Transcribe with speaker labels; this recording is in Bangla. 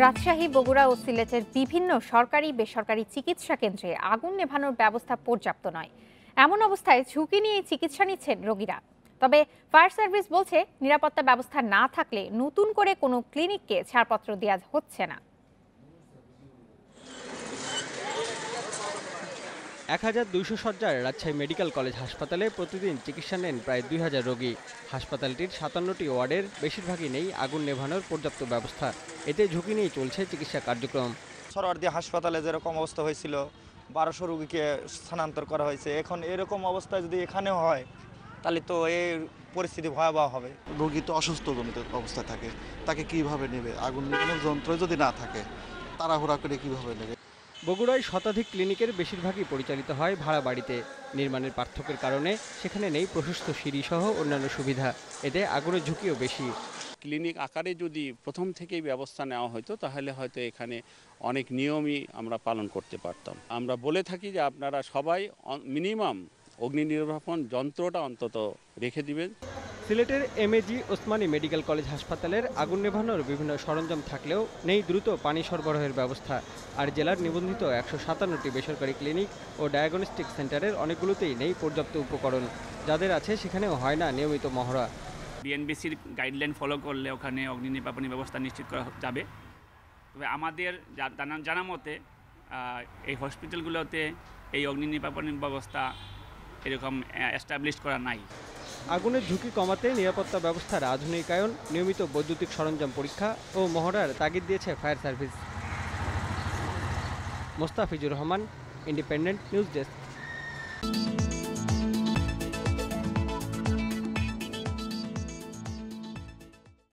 Speaker 1: রাজশাহী, বগুড়া ও সিলেটের বিভিন্ন সরকারি বেসরকারি চিকিৎসা কেন্দ্রে আগুন নেভানোর ব্যবস্থা পর্যাপ্ত নয়। এমন অবস্থায় ঝুঁকি নিয়ে চিকিৎসা নিচ্ছেন রোগীরা। তবে ফায়ার সার্ভিস বলছে, নিরাপত্তা ব্যবস্থা না থাকলে নতুন করে কোনো ক্লিনিককে ছাড়পত্র দেওয়া হচ্ছে না।
Speaker 2: ১,২০০ শয্যার রাজশাহী মেডিকেল কলেজ হাসপাতালে প্রতিদিন চিকিৎসা নেন প্রায় ২,০০০ রোগী। হাসপাতালটির ৫৭টি ওয়ার্ডের বেশিরভাগই নেই আগুন নেভানোর পর্যাপ্ত ব্যবস্থা। এতে ঝুঁকি নিয়ে চলছে চিকিৎসা কার্যক্রম।
Speaker 3: সরওয়ার্দী হাসপাতালে যেরকম অবস্থা হয়েছিল, ১২০০ রোগীকে স্থানান্তর করা হয়েছে। এখন এরকম অবস্থা যদি এখানেও হয়, তাহলে তো এই পরিস্থিতি ভয়াবহ হবে।
Speaker 4: রোগী তো অসুস্থজনিত অবস্থা থাকে, তাকে কিভাবে নেবে? আগুন নেভানোর যন্ত্র যদি না থাকে, তাড়াহুড়া করে কিভাবে নেবে?
Speaker 2: বগুড়ায় শতাধিক ক্লিনিকের বেশিরভাগই পরিচালিত হয় ভাড়া বাড়িতে। নির্মাণের পার্থক্যের কারণে সেখানে নেই প্রশস্ত সিঁড়ি সহ অন্যান্য সুবিধা। এতে আগুনের ঝুঁকিও বেশি।
Speaker 5: ক্লিনিক আকারে যদি প্রথম থেকেই ব্যবস্থা নেওয়া হতো, তাহলে হয়তো এখানে অনেক নিয়মই আমরা পালন করতে পারতাম। আমরা বলে থাকি যে আপনারা সবাই মিনিমাম অগ্নি নির্বাপন যন্ত্রটা অন্তত রেখে দিবেন।
Speaker 2: সিলেটের এমএজি ওসমানী মেডিকেল কলেজ হাসপাতালের আগুন নেভানোর বিভিন্ন সরঞ্জাম থাকলেও নেই দ্রুত পানি সরবরাহের ব্যবস্থা। আর জেলার নিবন্ধিত ১৫৭টি বেসরকারি ক্লিনিক ও ডায়াগনস্টিক সেন্টারের অনেকগুলোতেই নেই পর্যাপ্ত উপকরণ। যাদের আছে সেখানেও হয় না নিয়মিত মহড়া।
Speaker 6: বিএনবিসির গাইডলাইন ফলো করলে ওখানে অগ্নি নির্বাপনী ব্যবস্থা নিশ্চিত করা যাবে। তবে আমাদের জানা মতে এই হসপিটালগুলোতে এই অগ্নি নির্বাপনী ব্যবস্থা এরকম এস্টাবলিশ করা নাই।
Speaker 2: আগুনের ঝুঁকি কমাতে নিরাপত্তা ব্যবস্থার আধুনিকায়ন, নিয়মিত বৈদ্যুতিক সরঞ্জাম পরীক্ষা ও মহড়ার তাগিদ দিয়েছে fire service. Mostafizur Rahman, independent news desk.